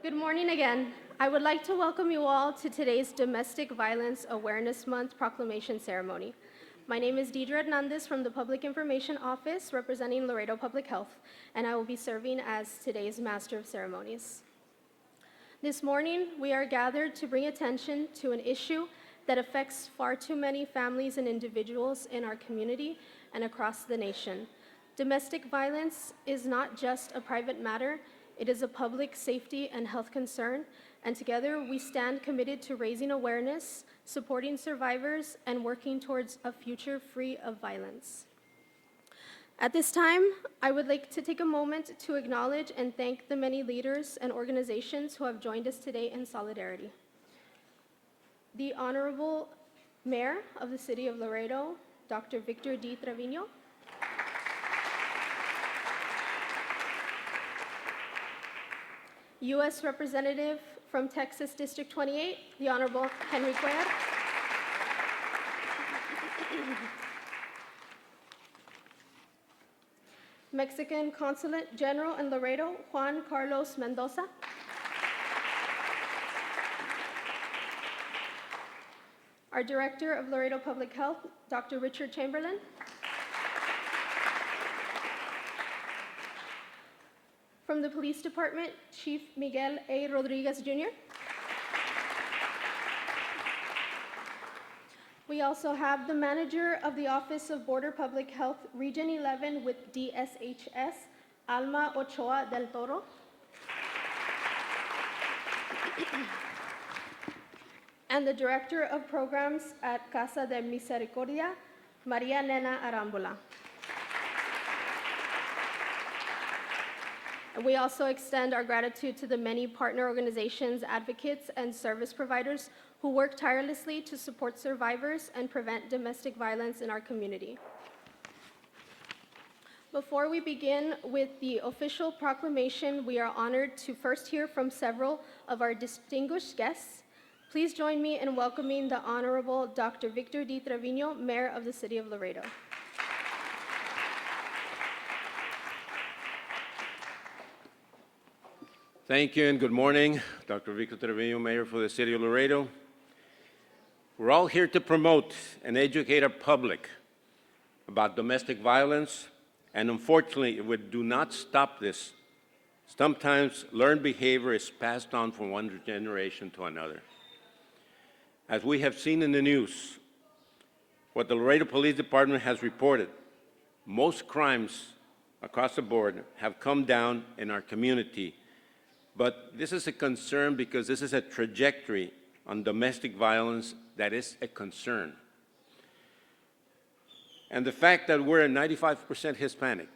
Good morning again. I would like to welcome you all to today's Domestic Violence Awareness Month Proclamation ceremony. My name is Deidre Hernandez from the Public Information Office representing Laredo Public Health, and I will be serving as today's Master of Ceremonies. This morning, we are gathered to bring attention to an issue that affects far too many families and individuals in our community and across the nation. Domestic violence is not just a private matter, it is a public safety and health concern, and together we stand committed to raising awareness, supporting survivors, and working towards a future free of violence. At this time, I would like to take a moment to acknowledge and thank the many leaders and organizations who have joined us today in solidarity. The Honorable Mayor of the City of Laredo, Dr. Victor D. Trevino, U.S. Representative from Texas District 28, the Honorable Henry Cuellar, Mexican Consulate General in Laredo, Juan Carlos Mendoza, our Director of Laredo Public Health, Dr. Richard Chamberlain, from the Police Department, Chief Miguel A. Rodriguez, Jr. We also have the Manager of the Office of Border Public Health, Region 11 with DSHS, Alma Ochoa del Toro. And the Director of Programs at Casa de Misericordia, Maria Nena Arambola. And we also extend our gratitude to the many partner organizations, advocates, and service providers who work tirelessly to support survivors and prevent domestic violence in our community. Before we begin with the official proclamation, we are honored to first hear from several of our distinguished guests. Please join me in welcoming the Honorable Dr. Victor D. Trevino, Mayor of the City of Laredo. Thank you and good morning. Dr. Victor Trevino, Mayor for the City of Laredo. We're all here to promote and educate our public about domestic violence, and unfortunately, if we do not stop this, sometimes learned behavior is passed on from one generation to another. As we have seen in the news, what the Laredo Police Department has reported, most crimes across the board have come down in our community. But this is a concern because this is a trajectory on domestic violence that is a concern. And the fact that we're 95% Hispanic,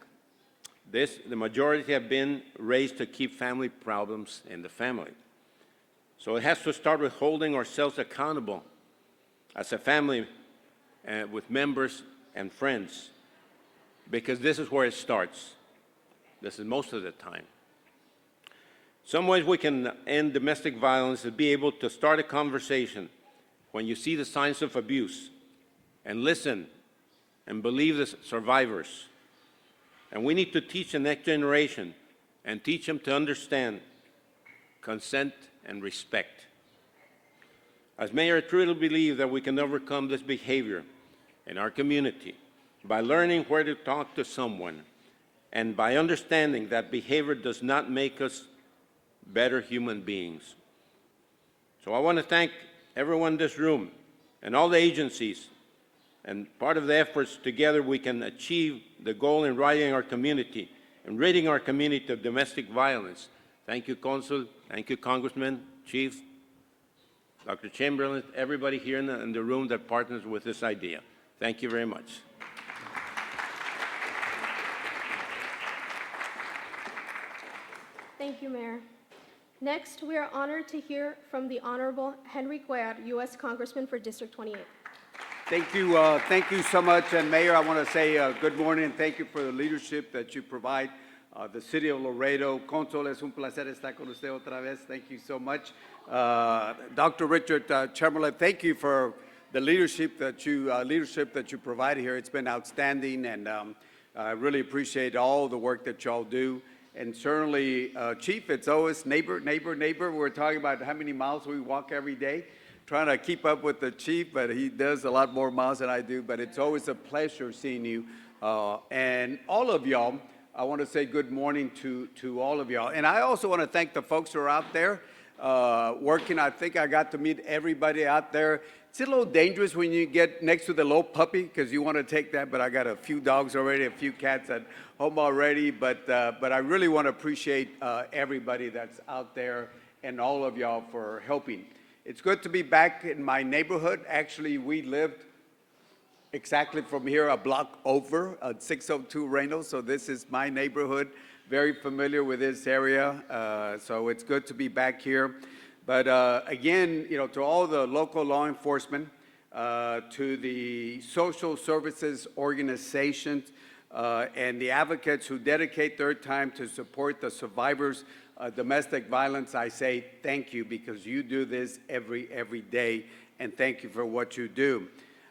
the majority have been raised to keep family problems in the family. So it has to start with holding ourselves accountable as a family with members and friends, because this is where it starts. This is most of the time. Some ways we can end domestic violence is be able to start a conversation when you see the signs of abuse and listen and believe the survivors. And we need to teach the next generation and teach them to understand consent and respect. As mayor, I truly believe that we can overcome this behavior in our community by learning where to talk to someone and by understanding that behavior does not make us better human beings. So I want to thank everyone in this room and all the agencies, and part of the efforts together we can achieve the goal in ridding our community and ridding our community of domestic violence. Thank you, Consul. Thank you, Congressman, Chief, Dr. Chamberlain, everybody here in the room that partners with this idea. Thank you very much. Thank you, Mayor. Next, we are honored to hear from the Honorable Henry Cuellar, U.S. Congressman for District 28. Thank you so much. And Mayor, I want to say good morning and thank you for the leadership that you provide the City of Laredo. Consul, es un placer estar con usted otra vez. Thank you so much. Dr. Richard Chamberlain, thank you for the leadership that you provide here. It's been outstanding, and I really appreciate all the work that y'all do. And certainly, Chief, it's always neighbor, neighbor, neighbor. We're talking about how many miles we walk every day, trying to keep up with the Chief, but he does a lot more miles than I do. But it's always a pleasure seeing you. And all of y'all, I want to say good morning to all of y'all. And I also want to thank the folks who are out there working. I think I got to meet everybody out there. It's a little dangerous when you get next to the little puppy because you want to take that, but I got a few dogs already, a few cats at home already. But I really want to appreciate everybody that's out there and all of y'all for helping. It's good to be back in my neighborhood. Actually, we lived exactly from here, a block over at 602 Reynolds. So this is my neighborhood. Very familiar with this area. So it's good to be back here. But again, to all the local law enforcement, to the social services organizations, and the advocates who dedicate their time to support the survivors of domestic violence, I say thank you because you do this every day, and thank you for what you do.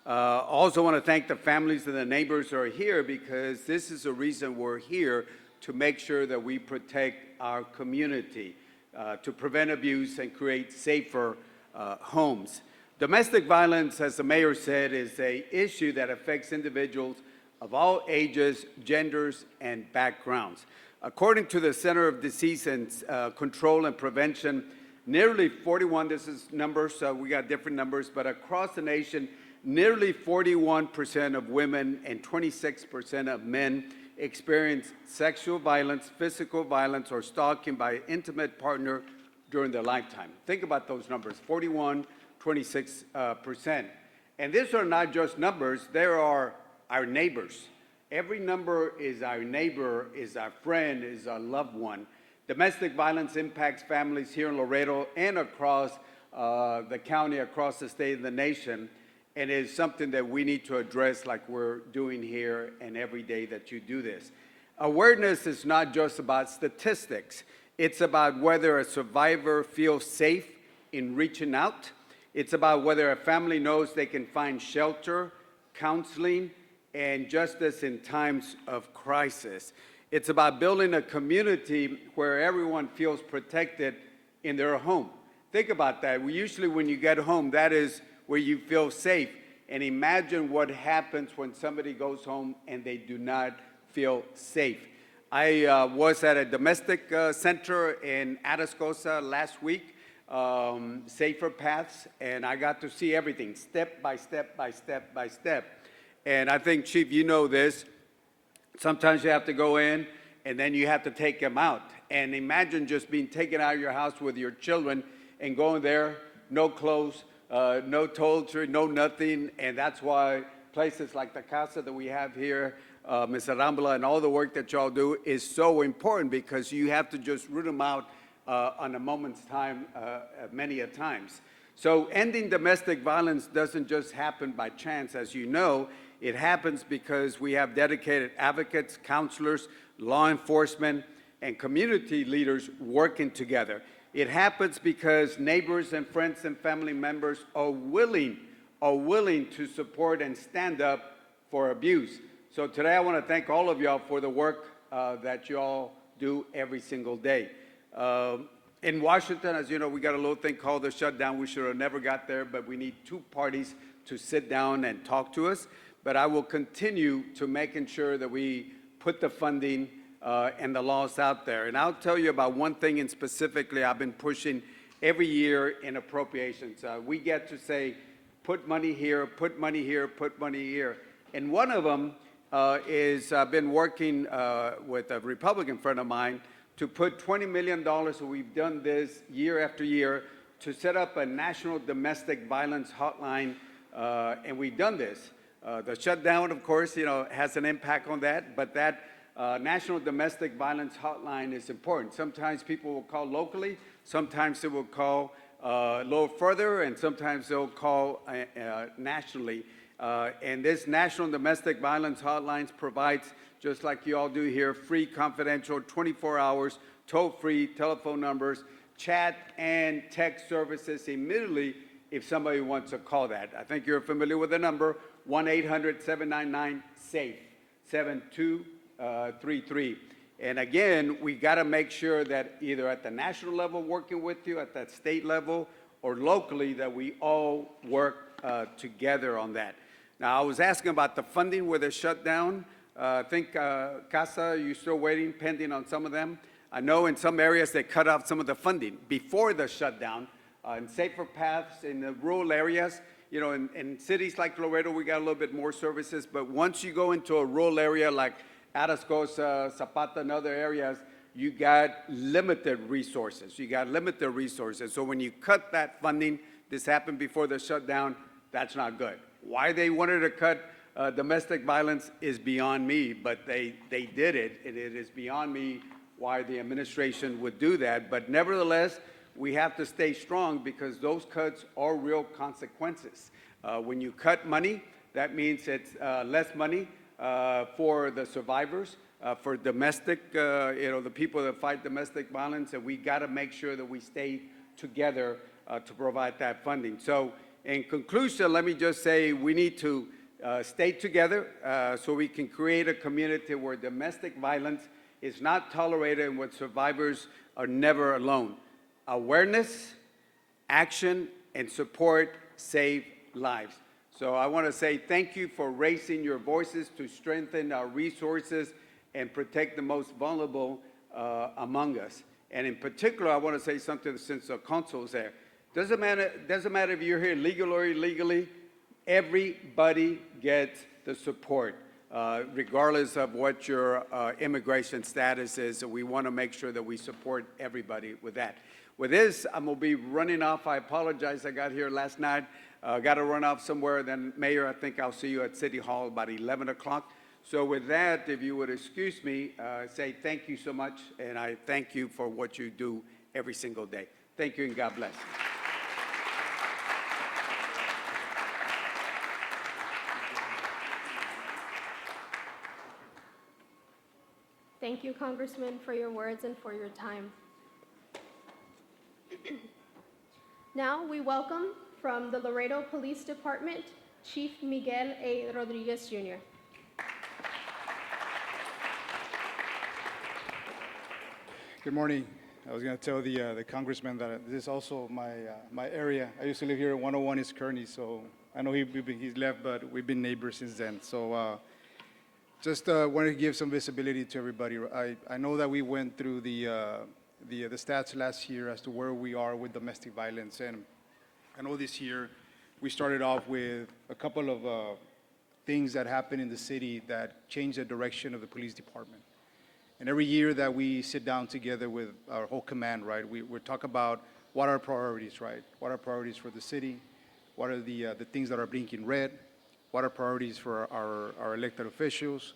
Also want to thank the families and the neighbors who are here because this is the reason we're here, to make sure that we protect our community, to prevent abuse and create safer homes. Domestic violence, as the mayor said, is an issue that affects individuals of all ages, genders, and backgrounds. According to the Center of Disease and Control and Prevention, nearly 41, this is numbers, so we got different numbers, but across the nation, nearly 41% of women and 26% of men experience sexual violence, physical violence, or stalking by an intimate partner during their lifetime. Think about those numbers, 41, 26%. And these are not just numbers, they are our neighbors. Every number is our neighbor, is our friend, is our loved one. Domestic violence impacts families here in Laredo and across the county, across the state and the nation. And it is something that we need to address like we're doing here and every day that you do this. Awareness is not just about statistics. It's about whether a survivor feels safe in reaching out. It's about whether a family knows they can find shelter, counseling, and justice in times of crisis. It's about building a community where everyone feels protected in their home. Think about that. Usually when you get home, that is where you feel safe. And imagine what happens when somebody goes home and they do not feel safe. I was at a domestic center in Atascosa last week, Safer Paths, and I got to see everything step by step by step by step. And I think, Chief, you know this. Sometimes you have to go in and then you have to take them out. And imagine just being taken out of your house with your children and going there, no clothes, no toiletry, no nothing, and that's why places like the casa that we have here, Ms. Arambula, and all the work that y'all do is so important because you have to just root them out on a moment's time, many a times. So ending domestic violence doesn't just happen by chance, as you know. It happens because we have dedicated advocates, counselors, law enforcement, and community leaders working together. It happens because neighbors and friends and family members are willing to support and stand up for abuse. So today I want to thank all of y'all for the work that y'all do every single day. In Washington, as you know, we got a little thing called the shutdown. We should have never got there, but we need two parties to sit down and talk to us. But I will continue to making sure that we put the funding and the laws out there. And I'll tell you about one thing in specifically I've been pushing every year in appropriations. We get to say, put money here, put money here, put money here. And one of them is I've been working with a Republican friend of mine to put $20 million, so we've done this year after year, to set up a national domestic violence hotline, and we've done this. The shutdown, of course, has an impact on that, but that National Domestic Violence Hotline is important. Sometimes people will call locally, sometimes they will call a little further, and sometimes they'll call nationally. And this National Domestic Violence Hotlines provides, just like you all do here, free, confidential, 24 hours, toll-free telephone numbers, chat and text services immediately if somebody wants to call that. I think you're familiar with the number, 1-800-799-SAFE, 7233. And again, we got to make sure that either at the national level, working with you, at that state level, or locally, that we all work together on that. Now, I was asking about the funding with the shutdown. I think, Casa, you're still waiting, pending on some of them. I know in some areas they cut off some of the funding before the shutdown. In safer paths in the rural areas, you know, in cities like Laredo, we got a little bit more services, but once you go into a rural area like Atascosa, Zapata, and other areas, you got limited resources. So when you cut that funding, this happened before the shutdown, that's not good. Why they wanted to cut domestic violence is beyond me, but they did it, and it is beyond me why the administration would do that. But nevertheless, we have to stay strong because those cuts are real consequences. When you cut money, that means it's less money for the survivors, for domestic, the people that fight domestic violence, and we got to make sure that we stay together to provide that funding. So in conclusion, let me just say we need to stay together so we can create a community where domestic violence is not tolerated and where survivors are never alone. Awareness, action, and support save lives. So I want to say thank you for raising your voices to strengthen our resources and protect the most vulnerable among us. And in particular, I want to say something since the consul's there. Doesn't matter if you're here legally or illegally, everybody gets the support, regardless of what your immigration status is. So we want to make sure that we support everybody with that. With this, I'm going to be running off. I apologize. I got here last night. Got to run off somewhere. Then, Mayor, I think I'll see you at City Hall about 11 o'clock. So with that, if you would excuse me, say thank you so much, and I thank you for what you do every single day. Thank you, and God bless. Thank you, Congressman, for your words and for your time. Now we welcome from the Laredo Police Department, Chief Miguel A. Rodriguez, Jr. Good morning. I was going to tell the congressman that this is also my area. I used to live here at 101 East Kearney, so I know he's left, but we've been neighbors since then. So just wanted to give some visibility to everybody. I know that we went through the stats last year as to where we are with domestic violence, and I know this year we started off with a couple of things that happened in the city that changed the direction of the police department. And every year that we sit down together with our whole command, right, we talk about what are our priorities, right? What are priorities for the city? What are the things that are blinking red? What are priorities for our elected officials?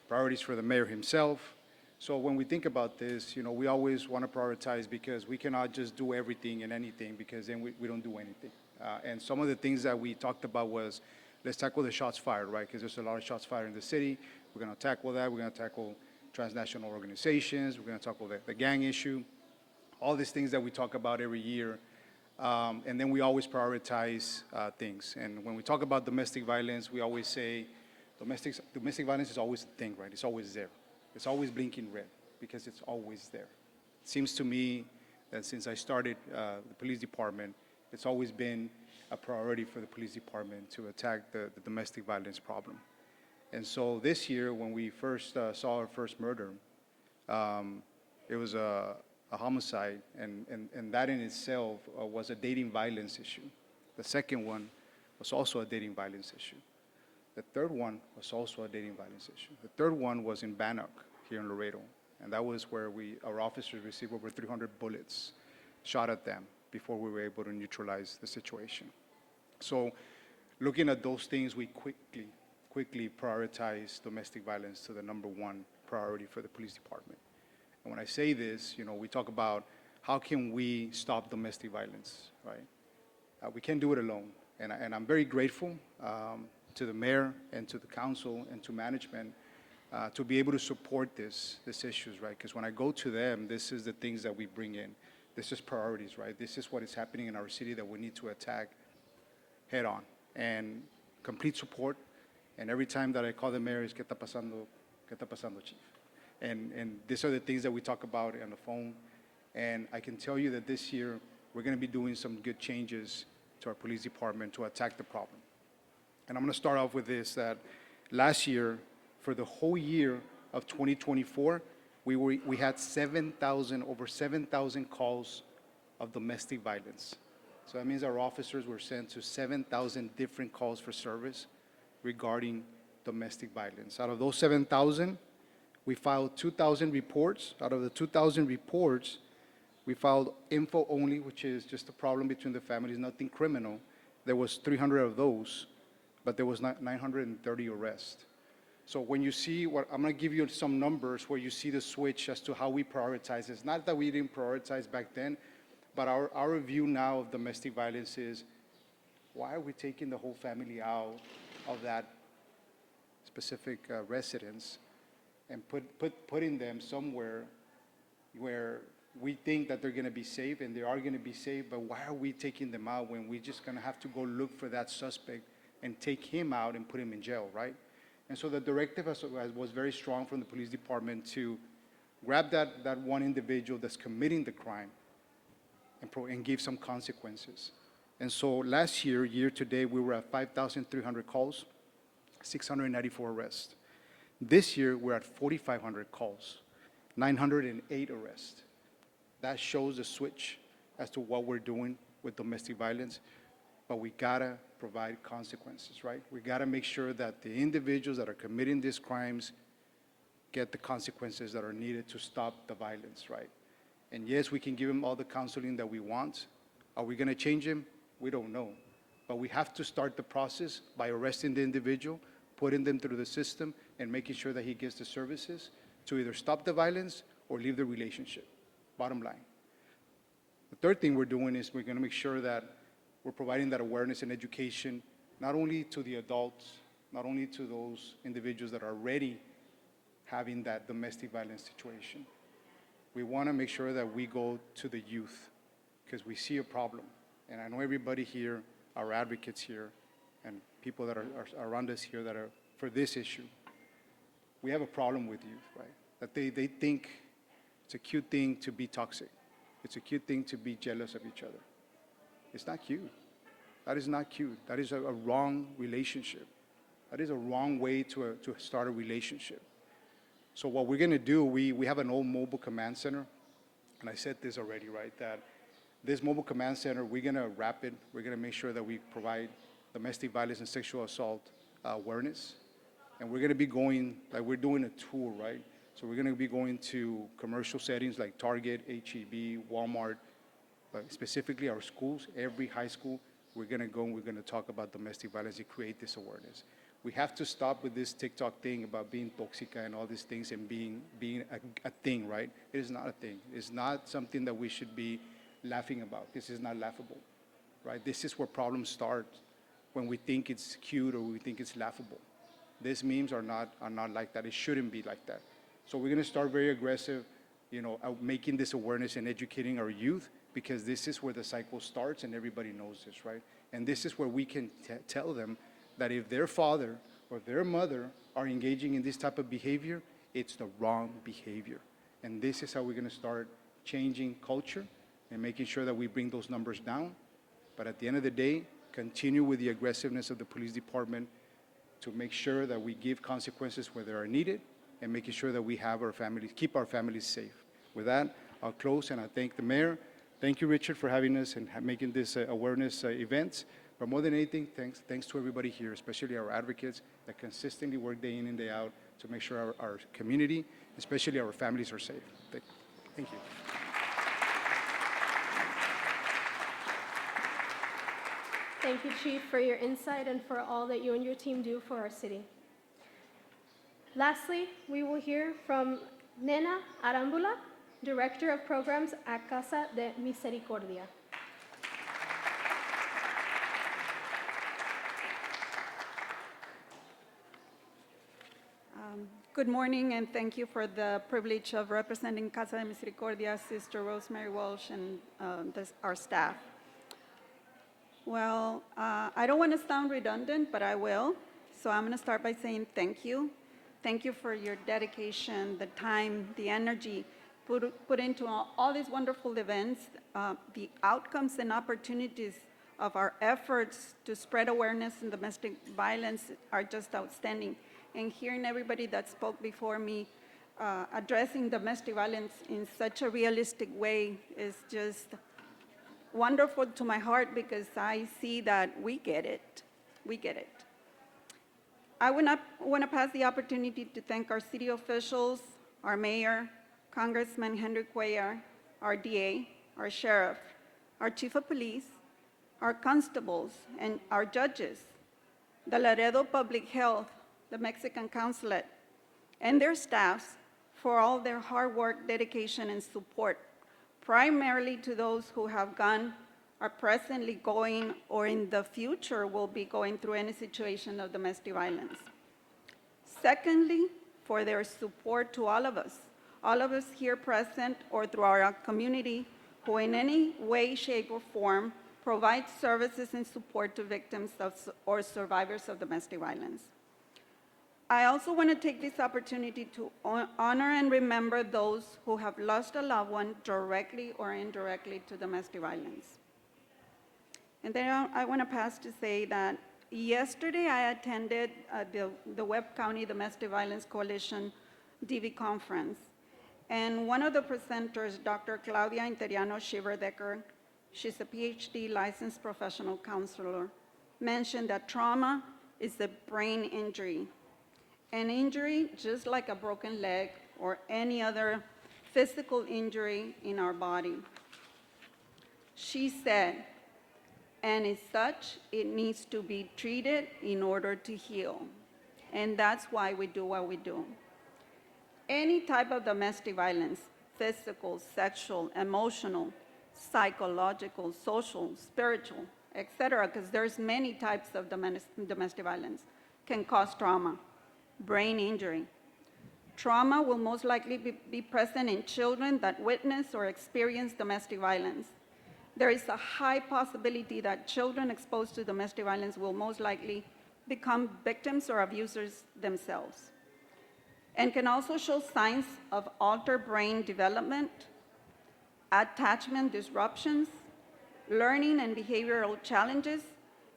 Priorities for the mayor himself? So when we think about this, you know, we always want to prioritize because we cannot just do everything and anything because then we don't do anything. And some of the things that we talked about was, let's tackle the shots fired, right? Because there's a lot of shots fired in the city. We're going to tackle that. We're going to tackle transnational organizations. We're going to tackle the gang issue. All these things that we talk about every year. And then we always prioritize things. And when we talk about domestic violence, we always say domestic violence is always a thing, right? It's always there. It's always blinking red because it's always there. It seems to me that since I started the police department, it's always been a priority for the police department to attack the domestic violence problem. And so this year, when we first saw our first murder, it was a homicide, and that in itself was a dating violence issue. The second one was also a dating violence issue. The third one was also a dating violence issue. The third one was in Bannock, here in Laredo, and that was where our officers received over 300 bullets shot at them before we were able to neutralize the situation. So looking at those things, we quickly prioritize domestic violence to the number one priority for the police department. And when I say this, you know, we talk about how can we stop domestic violence, right? We can't do it alone. And I'm very grateful to the mayor and to the council and to management to be able to support these issues, right? Because when I go to them, this is the things that we bring in. This is priorities, right? This is what is happening in our city that we need to attack head on. And complete support. And every time that I call the mayor, is, ¿Qué está pasando, chief? And these are the things that we talk about on the phone. And I can tell you that this year, we're going to be doing some good changes to our police department to attack the problem. And I'm going to start off with this, that last year, for the whole year of 2024, we had over 7,000 calls of domestic violence. So that means our officers were sent to 7,000 different calls for service regarding domestic violence. Out of those 7,000, we filed 2,000 reports. Out of the 2,000 reports, we filed info only, which is just a problem between the families, nothing criminal. There was 300 of those, but there was 930 arrests. So when you see what, I'm going to give you some numbers where you see the switch as to how we prioritize. It's not that we didn't prioritize back then, but our view now of domestic violence is, why are we taking the whole family out of that specific residence and putting them somewhere where we think that they're going to be safe, and they are going to be safe, but why are we taking them out when we're just going to have to go look for that suspect and take him out and put him in jail, right? And so the directive was very strong from the police department to grab that one individual that's committing the crime and give some consequences. And so last year, year to date, we were at 5,300 calls, 694 arrests. This year, we're at 4,500 calls, 908 arrests. That shows a switch as to what we're doing with domestic violence, but we gotta provide consequences, right? We gotta make sure that the individuals that are committing these crimes get the consequences that are needed to stop the violence, right? And yes, we can give them all the counseling that we want. Are we gonna change them? We don't know. But we have to start the process by arresting the individual, putting them through the system, and making sure that he gets the services to either stop the violence or leave the relationship. Bottom line. The third thing we're doing is we're going to make sure that we're providing that awareness and education, not only to the adults, not only to those individuals that are already having that domestic violence situation. We want to make sure that we go to the youth because we see a problem. And I know everybody here, our advocates here, and people that are around us here that are for this issue. We have a problem with youth, right? That they think it's a cute thing to be toxic. It's a cute thing to be jealous of each other. It's not cute. That is not cute. That is a wrong relationship. That is a wrong way to start a relationship. So what we're going to do, we have an old mobile command center, and I said this already, right, that this mobile command center, we're going to wrap it. We're going to make sure that we provide domestic violence and sexual assault awareness. And we're going to be going, like we're doing a tour, right? So we're going to be going to commercial settings like Target, H-E-B, Walmart, but specifically our schools, every high school, we're going to go and we're going to talk about domestic violence and create this awareness. We have to stop with this TikTok thing about being toxica and all these things and being a thing, right? It is not a thing. It's not something that we should be laughing about. This is not laughable, right? This is where problems start when we think it's cute or we think it's laughable. These memes are not like that. It shouldn't be like that. So we're going to start very aggressive, making this awareness and educating our youth because this is where the cycle starts and everybody knows this, right? And this is where we can tell them that if their father or their mother are engaging in this type of behavior, it's the wrong behavior. And this is how we're going to start changing culture and making sure that we bring those numbers down. But at the end of the day, continue with the aggressiveness of the police department to make sure that we give consequences where they are needed and making sure that we have our families, keep our families safe. With that, I'll close and I thank the mayor. Thank you, Richard, for having us and making this awareness event. But more than anything, thanks to everybody here, especially our advocates that consistently work day in and day out to make sure our community, especially our families, are safe. Thank you. Thank you, Chief, for your insight and for all that you and your team do for our city. Lastly, we will hear from Nena Arambula, Director of Programs at Casa de Misericordia. Good morning, and thank you for the privilege of representing Casa de Misericordia, Sister Rosemary Walsh, and our staff. Well, I don't want to sound redundant, but I will. So I'm going to start by saying thank you. Thank you for your dedication, the time, the energy put into all these wonderful events. The outcomes and opportunities of our efforts to spread awareness in domestic violence are just outstanding. And hearing everybody that spoke before me addressing domestic violence in such a realistic way is just wonderful to my heart, because I see that we get it. We get it. I want to pass the opportunity to thank our city officials, our mayor, Congressman Henry Cuellar, our DA, our sheriff, our chief of police, our constables, and our judges, the Laredo Public Health, the Mexican Consulate, and their staffs for all their hard work, dedication, and support, primarily to those who have gone, are presently going, or in the future will be going through any situation of domestic violence. Secondly, for their support to all of us here present or through our community who in any way, shape, or form provide services and support to victims or survivors of domestic violence. I also want to take this opportunity to honor and remember those who have lost a loved one directly or indirectly to domestic violence. And then I want to pass to say that yesterday I attended the Webb County Domestic Violence Coalition DV conference. And one of the presenters, Dr. Claudia Interiano Shiverdecker, she's a PhD licensed professional counselor, mentioned that trauma is a brain injury. An injury just like a broken leg or any other physical injury in our body. She said, and as such, it needs to be treated in order to heal. And that's why we do what we do. Any type of domestic violence, physical, sexual, emotional, psychological, social, spiritual, etc., because there's many types of domestic violence, can cause trauma, brain injury. Trauma will most likely be present in children that witness or experience domestic violence. There is a high possibility that children exposed to domestic violence will most likely become victims or abusers themselves, and can also show signs of altered brain development, attachment disruptions, learning and behavioral challenges,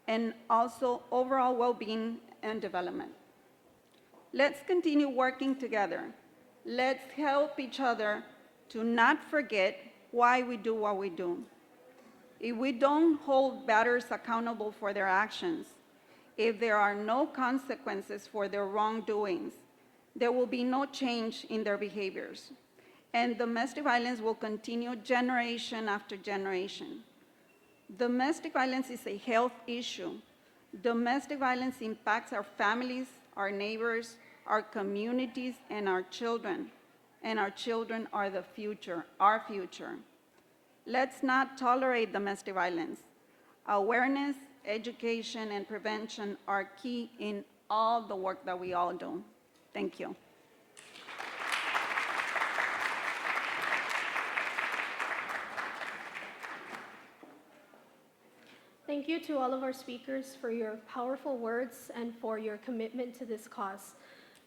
and also overall well-being and development. Let's continue working together. Let's help each other to not forget why we do what we do. If we don't hold batters accountable for their actions, if there are no consequences for their wrongdoings, there will be no change in their behaviors. And domestic violence will continue generation after generation. Domestic violence is a health issue. Domestic violence impacts our families, our neighbors, our communities, and our children. And our children are the future, our future. Let's not tolerate domestic violence. Awareness, education, and prevention are key in all the work that we all do. Thank you. Thank you to all of our speakers for your powerful words and for your commitment to this cause.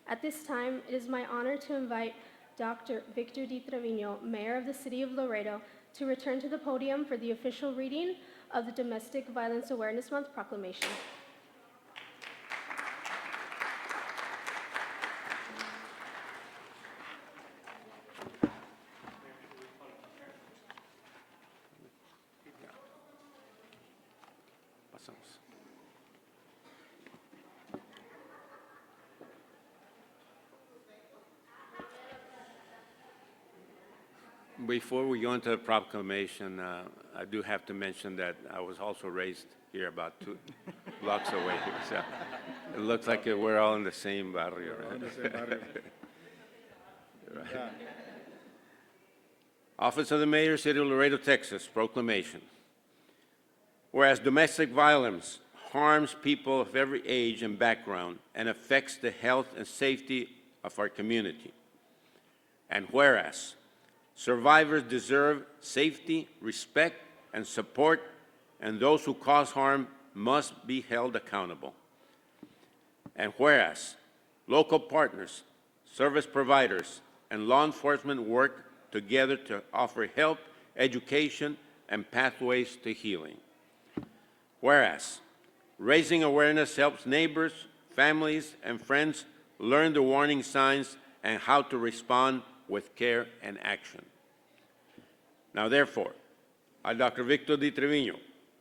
At this time, it is my honor to invite Dr. Victor Di Trevino, Mayor of the City of Laredo, to return to the podium for the official reading of the Domestic Violence Awareness Month Proclamation. Pasamos. Before we go into the proclamation, I do have to mention that I was also raised here about 2 blocks away here. So it looks like we're all in the same barrio. Right? Right. Office of the Mayor, City of Laredo, Texas, proclamation. Whereas domestic violence harms people of every age and background and affects the health and safety of our community. And whereas survivors deserve safety, respect, and support, and those who cause harm must be held accountable. And whereas Local partners, service providers, and law enforcement work together to offer help, education, and pathways to healing. Whereas, raising awareness helps neighbors, families, and friends learn the warning signs and how to respond with care and action. Now, therefore, I, Dr. Victor D. Trevino,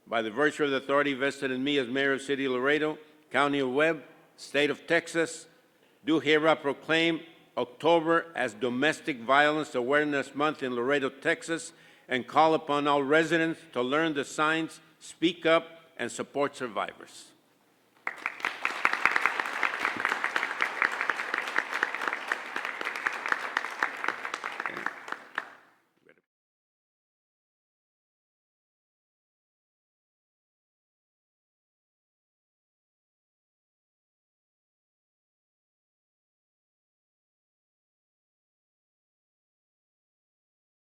by the virtue of the authority vested in me as Mayor of the City of Laredo, County of Webb, State of Texas, do hereby proclaim October as Domestic Violence Awareness Month in Laredo, Texas, and call upon all residents to learn the signs, speak up, and support survivors.